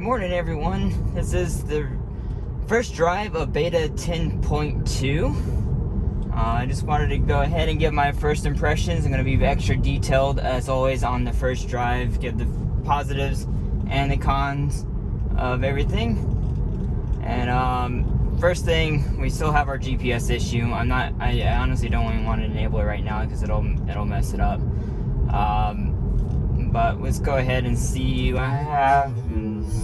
morning, everyone. This is the first drive of beta 10.2. I just wanted to go ahead and give my first impressions. I'm going to be extra detailed, as always, on the first drive. Give the positives and the cons of everything. And first thing, we still have our GPS issue. I honestly don't even want to enable it right now because it'll mess it up. But let's go ahead and see what happens.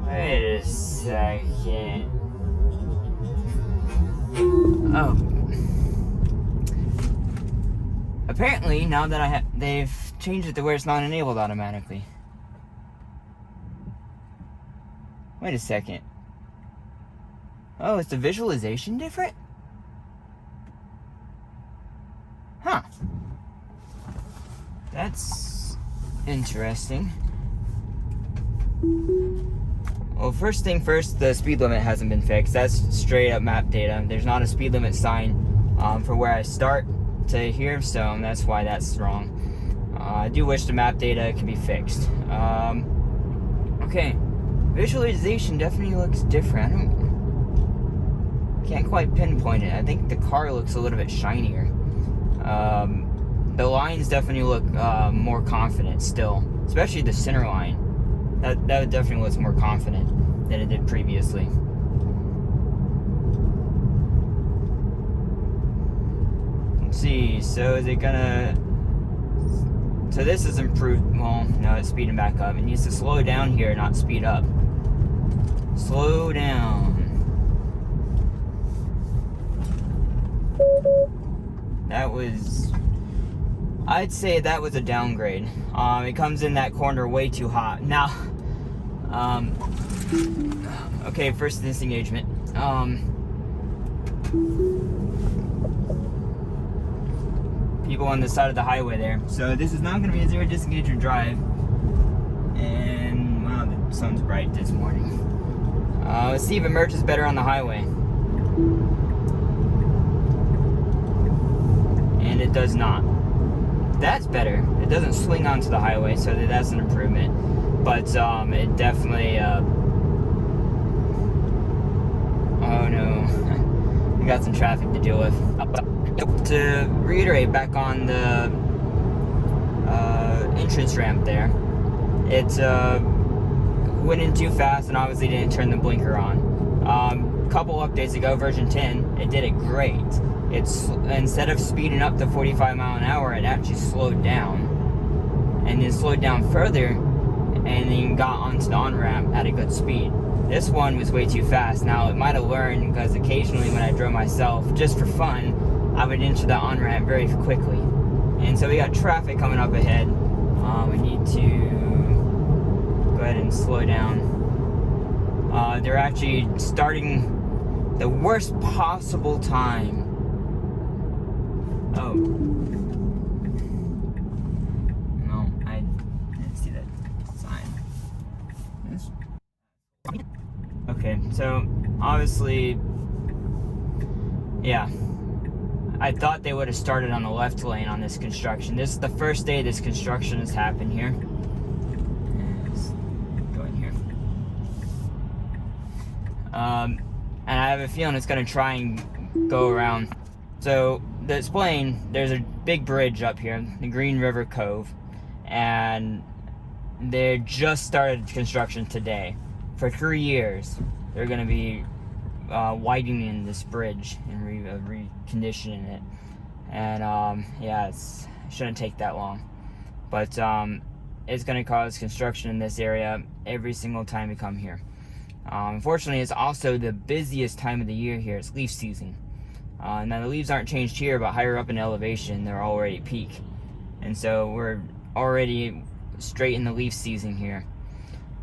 Wait a second. Oh. Apparently, now that they've changed it to where it's not enabled automatically. Wait a second. Oh, is the visualization different? Huh. That's interesting. Well, first thing first, the speed limit hasn't been fixed. That's straight up map data. There's not a speed limit sign for where I start to here, so that's why that's wrong. I do wish the map data could be fixed. Okay, visualization definitely looks different. Can't quite pinpoint it. I think the car looks a little bit shinier. The lines definitely look more confident still, especially the center line. That definitely looks more confident than it did previously. Let's see, so is it gonna... So this is improved. Well, no, it's speeding back up. It needs to slow down here, not speed up. Slow down. That was... I'd say that was a downgrade. It comes in that corner way too hot. Now, okay, first disengagement. People on the side of the highway there. So this is not going to be a zero disengagement drive. And, wow, the sun's bright this morning. Let's see if it merges better on the highway. And it does not. That's better. It doesn't swing onto the highway, so that's an improvement. But it definitely oh no. We got some traffic to deal with. To reiterate back on the entrance ramp there, it went in too fast and obviously didn't turn the blinker on. Couple updates ago, version 10, it did it great. It's, instead of speeding up to 45 mile an hour, it actually slowed down, and then slowed down further, and then got onto the on-ramp at a good speed. This one was way too fast. Now, it might have learned, because occasionally when I drove myself, just for fun, I would enter the on-ramp very quickly. And so we got traffic coming up ahead. We need to go ahead and slow down. They're actually starting the worst possible time. Oh. No, I didn't see that sign. This? Okay, so obviously, yeah. I thought they would have started on the left lane on this construction. This is the first day this construction has happened here. Let's go in here. And I have a feeling it's going to try and go around. So, this plane, there's a big bridge up here, the Green River Cove, and they just started construction today. For 3 years, they're going to be widening this bridge and reconditioning it. And, yeah, it shouldn't take that long. But, it's going to cause construction in this area every single time we come here. Unfortunately, it's also the busiest time of the year here. It's leaf season. Now the leaves aren't changed here, but higher up in elevation, they're already peak. And so we're already straight in the leaf season here.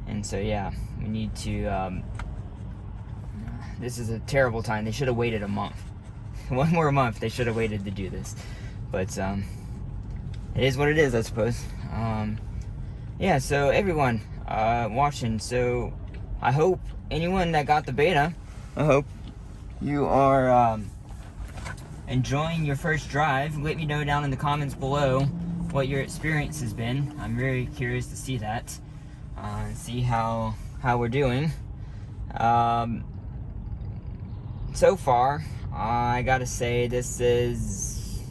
And so yeah, we need to, this is a terrible time. They should have waited a month. One more month, they should have waited to do this. But it is what it is, I suppose. Yeah, so everyone watching, so I hope anyone that got the beta, I hope you are enjoying your first drive. Let me know down in the comments below what your experience has been. I'm very curious to see that, see how we're doing. So far, I gotta say it's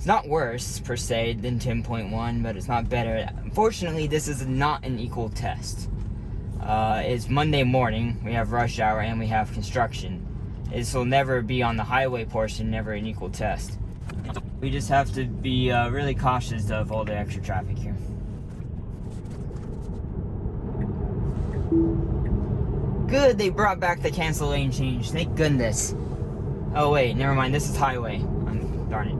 not worse per se than 10.1, but it's not better. Unfortunately, this is not an equal test. It's Monday morning, we have rush hour, and we have construction. This will never be on the highway portion, never an equal test. We just have to be really cautious of all the extra traffic here. Good, they brought back the cancel lane change, thank goodness. Oh wait, never mind, this is highway. Darn it.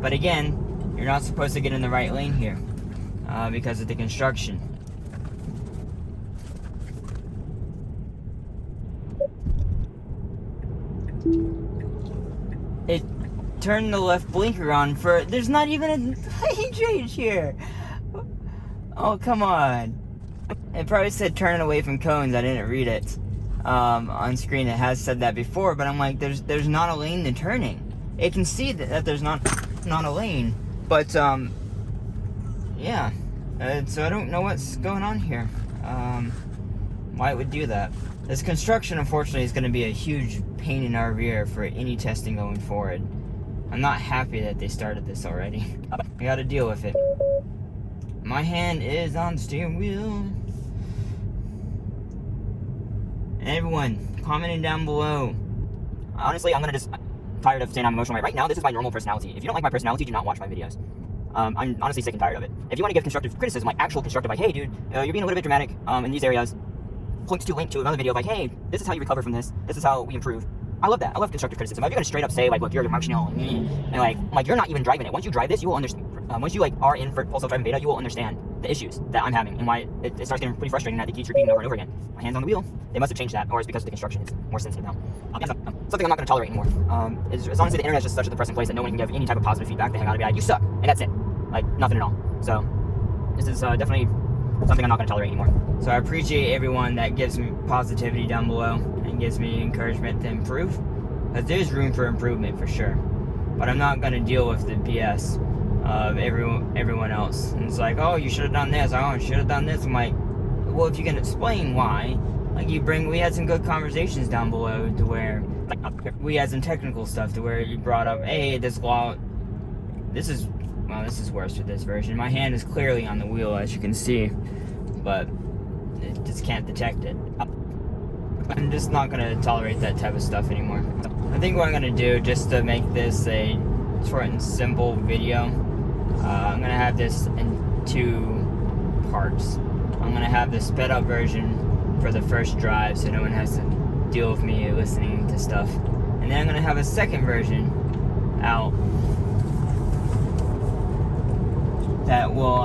But again, you're not supposed to get in the right lane here because of the construction. It turned the left blinker on for, there's not even a lane change here. Oh, come on. It probably said turning away from cones. I didn't read it on screen. It has said that before, but I'm like, there's not a lane to turning. It can see that there's not a lane, but yeah. So I don't know what's going on here. Why it would do that. This construction, unfortunately, is going to be a huge pain in our rear for any testing going forward. I'm not happy that they started this already. I got to deal with it. My hand is on the steering wheel. And everyone, commenting down below. Honestly, I'm tired of saying I'm emotional right now. This is my normal personality. If you don't like my personality, do not watch my videos. I'm honestly sick and tired of it. If you want to give constructive criticism, like actual constructive, like, hey dude, you're being a little bit dramatic in these areas, link to another video of like, hey, this is how you recover from this. This is how we improve. I love that. I love constructive criticism. If you're gonna straight up say like, look, you're emotional and like you're not even driving it. Once you drive this, you will understand. Once you like are in for full self-driving beta, you will understand the issues that I'm having and why it starts getting pretty frustrating that it keeps repeating over and over again. My hand's on the wheel. They must have changed that, or it's because of the construction. It's more sensitive now. Something I'm not going to tolerate anymore. Is honestly the internet is just such a depressing place that no one can give any type of positive feedback. They hang out and be like, you suck, and that's it. Like nothing at all. So this is definitely something I'm not going to tolerate anymore. So I appreciate everyone that gives me positivity down below and gives me encouragement to improve, because there's room for improvement for sure. But I'm not going to deal with the BS of everyone else. And it's like, oh, you should have done this. Oh, you should have done this. I'm like, well, if you can explain why, like we had some good conversations down below to where, like, we had some technical stuff to where you brought up, hey, this law, this is worse with this version. My hand is clearly on the wheel, as you can see, but it just can't detect it. I'm just not going to tolerate that type of stuff anymore. I think what I'm going to do, just to make this a short and simple video, I'm going to have this in 2 parts. I'm going to have the sped up version for the first drive so no one has to deal with me listening to stuff. And then I'm going to have a second version out that will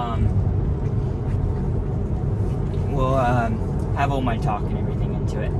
have all my talk and everything into it.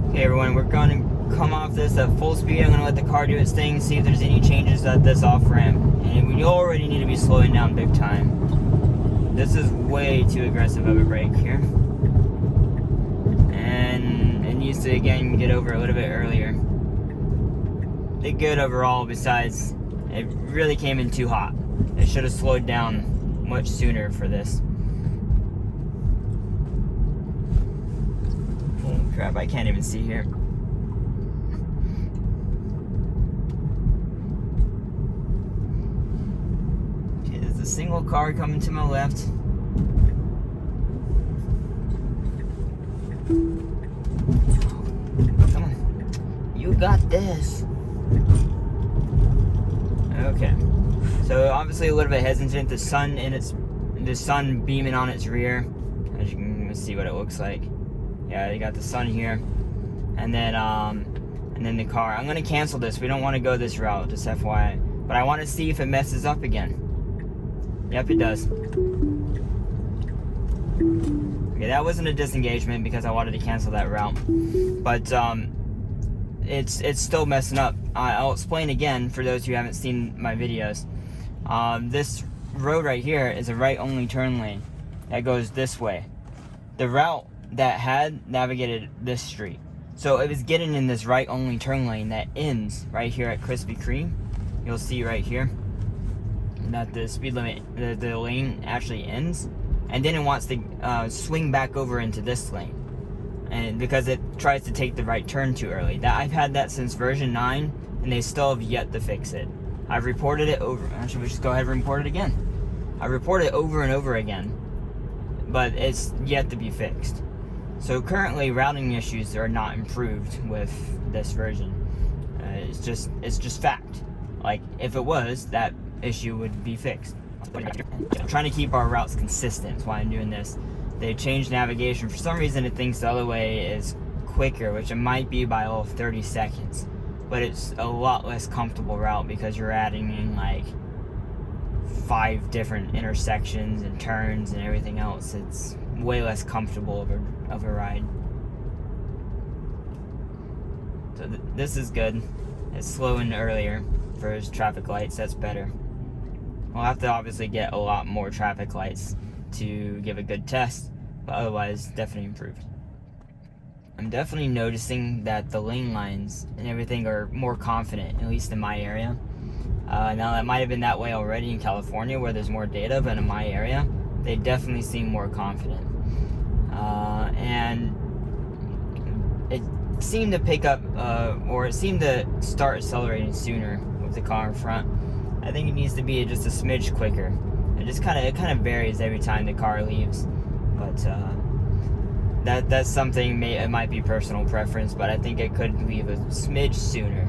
Okay everyone, we're going to come off this at full speed. I'm going to let the car do its thing, see if there's any changes at this off-ramp. And we already need to be slowing down big time. This is way too aggressive of a brake here. And it needs to, again, get over a little bit earlier. Did good overall, besides it really came in too hot. It should have slowed down much sooner for this. Crap, I can't even see here. Okay, there's a single car coming to my left. Come on. You got this. Okay. So obviously a little bit hesitant. The sun beaming on its rear. As you can see what it looks like. Yeah, you got the sun here, and then the car. I'm gonna cancel this. We don't want to go this route, just FYI. But I want to see if it messes up again. Yep, it does. Okay, that wasn't a disengagement because I wanted to cancel that route, but it's still messing up. I'll explain again for those who haven't seen my videos. This road right here is a right only turn lane that goes this way. The route that had navigated this street, so it was getting in this right only turn lane that ends right here at Krispy Kreme. You'll see right here that the speed limit, the lane actually ends, and then it wants to swing back over into this lane, and because it tries to take the right turn too early. That I've had that since version 9, and they still have yet to fix it. I've reported it over. Actually, we just go ahead and report it again. I report it over and over again, but it's yet to be fixed. So currently, routing issues are not improved with this version. It's just fact. Like, if it was, that issue would be fixed. I'm trying to keep our routes consistent. That's why I'm doing this. They changed navigation. For some reason, it thinks the other way is quicker, which it might be by 30 seconds. But it's a lot less comfortable route because you're adding in like 5 different intersections and turns and everything else. It's way less comfortable of a ride. So this is good. It's slowing earlier for his traffic lights. That's better. We'll have to obviously get a lot more traffic lights to give a good test, but otherwise definitely improved. I'm definitely noticing that the lane lines and everything are more confident, at least in my area. Now that might have been that way already in California where there's more data, but in my area they definitely seem more confident. And it seemed to pick up, or it seemed to start accelerating sooner with the car in front. I think it needs to be just a smidge quicker. It kind of varies every time the car leaves, but that's something. It might be personal preference, but I think it could leave a smidge sooner.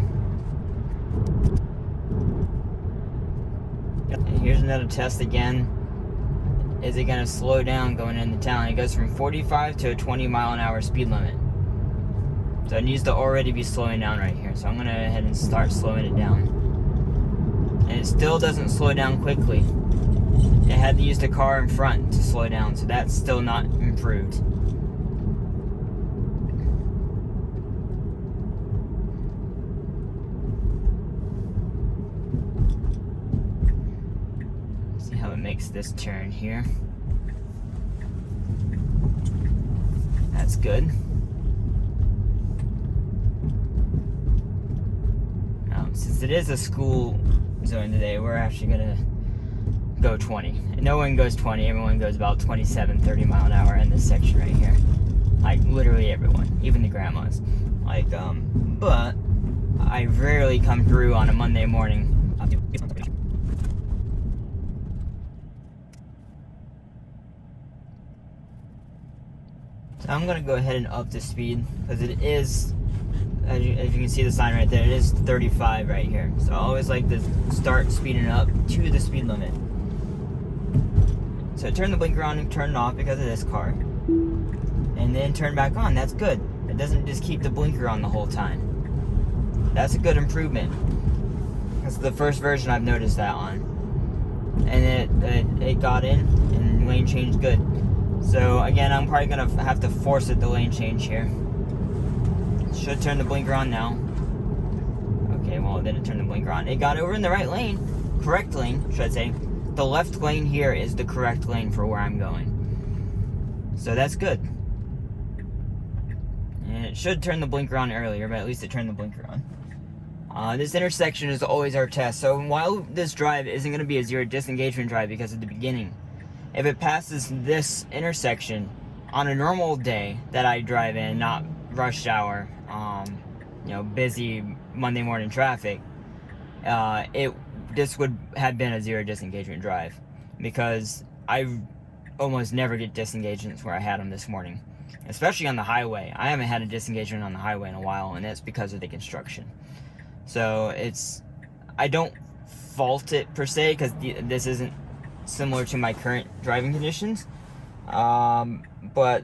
And here's another test again. Is it going to slow down going into town? It goes from 45 to a 20-mile-an-hour speed limit. So it needs to already be slowing down right here. So I'm going to go ahead and start slowing it down. And it still doesn't slow down quickly. It had to use the car in front to slow down, so that's still not improved. See how it makes this turn here. That's good. Since it is a school zone today, we're actually gonna go 20. No one goes 20, everyone goes about 27, 30 mile an hour in this section right here. Like, literally everyone, even the grandmas. Like, but I rarely come through on a Monday morning. So I'm gonna go ahead and up the speed, because it is, as you can see the sign right there, it is 35 right here. So I always like to start speeding up to the speed limit. So turn the blinker on and turn it off because of this car. And then turn back on. That's good. It doesn't just keep the blinker on the whole time. That's a good improvement. That's the first version I've noticed that on. And it got in and lane change good. So again, I'm probably going to have to force it to lane change here. Should turn the blinker on now. Okay, well, it didn't turn the blinker on. It got over in the right lane. Correct lane, should I say. The left lane here is the correct lane for where I'm going. So that's good. And it should turn the blinker on earlier, but at least it turned the blinker on. This intersection is always our test. So while this drive isn't going to be a zero disengagement drive because at the beginning, if it passes this intersection on a normal day that I drive in, not rush hour, busy Monday morning traffic, this would have been a zero disengagement drive, because I almost never get disengagements where I had them this morning, especially on the highway. I haven't had a disengagement on the highway in a while, and that's because of the construction. So I don't fault it per se, because this isn't similar to my current driving conditions, but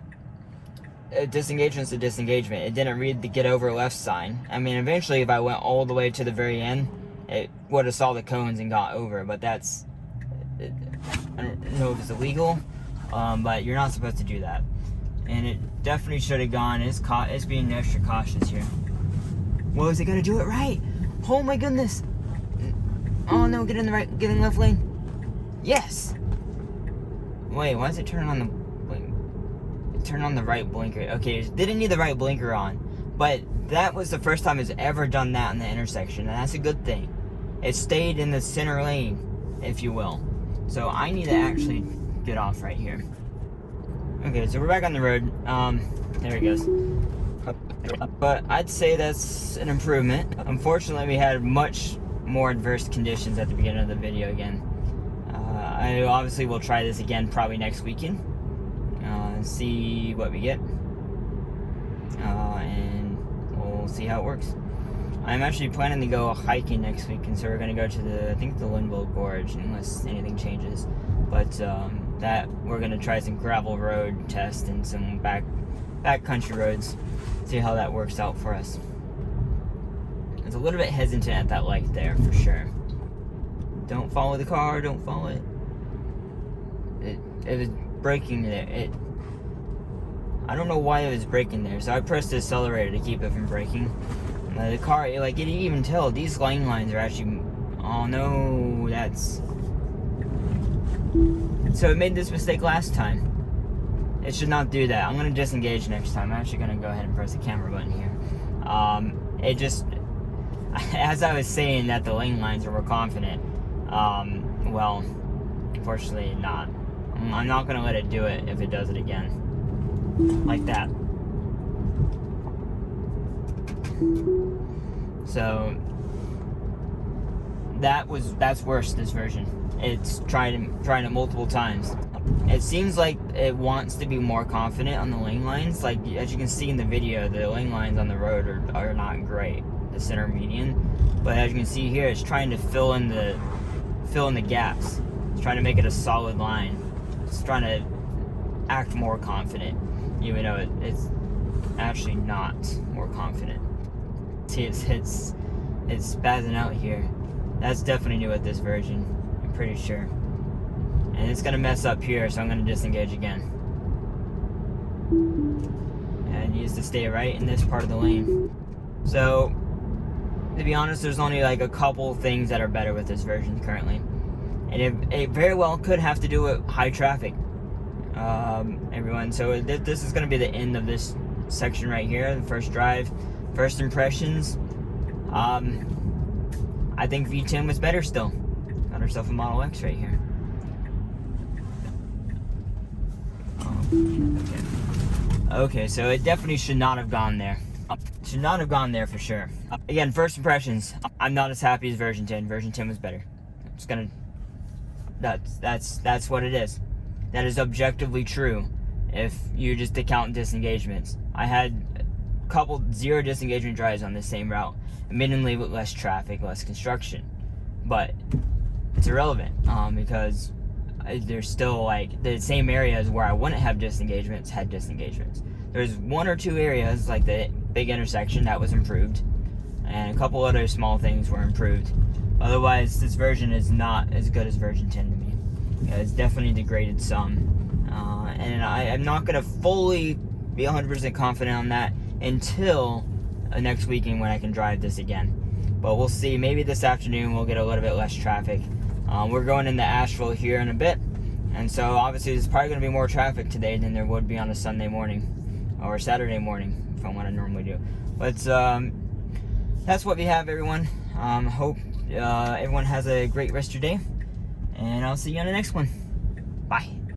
a disengagement's a disengagement. It didn't read the get over left sign. I mean, eventually if I went all the way to the very end, it would have saw the cones and got over, but I don't know if it's illegal, but you're not supposed to do that. and it definitely should have gone. It's being extra cautious here. Well, is it gonna do it right? Oh my goodness! Oh no, get in the left lane. Yes! Wait, why is it turning on the turn on the right blinker? Okay, it didn't need the right blinker on, but that was the first time it's ever done that in the intersection, and that's a good thing. It stayed in the center lane, if you will. So I need to actually get off right here. Okay, so we're back on the road. There he goes. But I'd say that's an improvement. Unfortunately, we had much more adverse conditions at the beginning of the video again. I obviously will try this again probably next weekend. See what we get. And we'll see how it works. I'm actually planning to go hiking next week, and so we're going to go to I think the Linville Gorge, unless anything changes. But that we're going to try some gravel road test and some back country roads. See how that works out for us. I was a little bit hesitant at that light there, for sure. Don't follow the car, don't follow it. It was braking there. I don't know why it was braking there, so I pressed the accelerator to keep it from braking. The car, like, you didn't even tell. These lane lines are actually... Oh no, that's... So it made this mistake last time. It should not do that. I'm going to disengage next time. I'm actually going to go ahead and press the camera button here. It just... As I was saying that the lane lines were confident, well, unfortunately not. I'm not going to let it do it if it does it again. Like that. So that's worse, this version. It's tried it multiple times. It seems like it wants to be more confident on the lane lines. Like, as you can see in the video, the lane lines on the road are not great, the center median. But as you can see here, it's trying to fill in the gaps. It's trying to make it a solid line. It's trying to act more confident, even though it's actually not more confident. See, it's spazzing out here. That's definitely new with this version, I'm pretty sure. And it's gonna mess up here, so I'm gonna disengage again. And it needs to stay right in this part of the lane. So, to be honest, there's only like a couple things that are better with this version currently. And it very well could have to do with high traffic, everyone. So this is gonna be the end of this section right here, the first drive. First impressions, I think V10 was better still. Got herself a Model X right here. Okay, so it definitely should not have gone there. Should not have gone there for sure. Again, first impressions, I'm not as happy as version 10. Version 10 was better. It's gonna... That's what it is. That is objectively true if you just account disengagements. I had couple 0 disengagement drives on the same route, admittedly with less traffic, less construction, but it's irrelevant because there's still like the same areas where I wouldn't have disengagements had disengagements. There's 1 or 2 areas like the big intersection that was improved, and a couple other small things were improved. Otherwise, this version is not as good as version 10 to me. Yeah, it's definitely degraded some, and I'm not gonna fully be 100% confident on that until next weekend when I can drive this again. But we'll see. Maybe this afternoon we'll get a little bit less traffic. We're going into Asheville here in a bit, and so obviously there's probably going to be more traffic today than there would be on a Sunday morning or Saturday morning if I want to normally do. But that's what we have, everyone. Hope everyone has a great rest of your day, and I'll see you on the next one. Bye.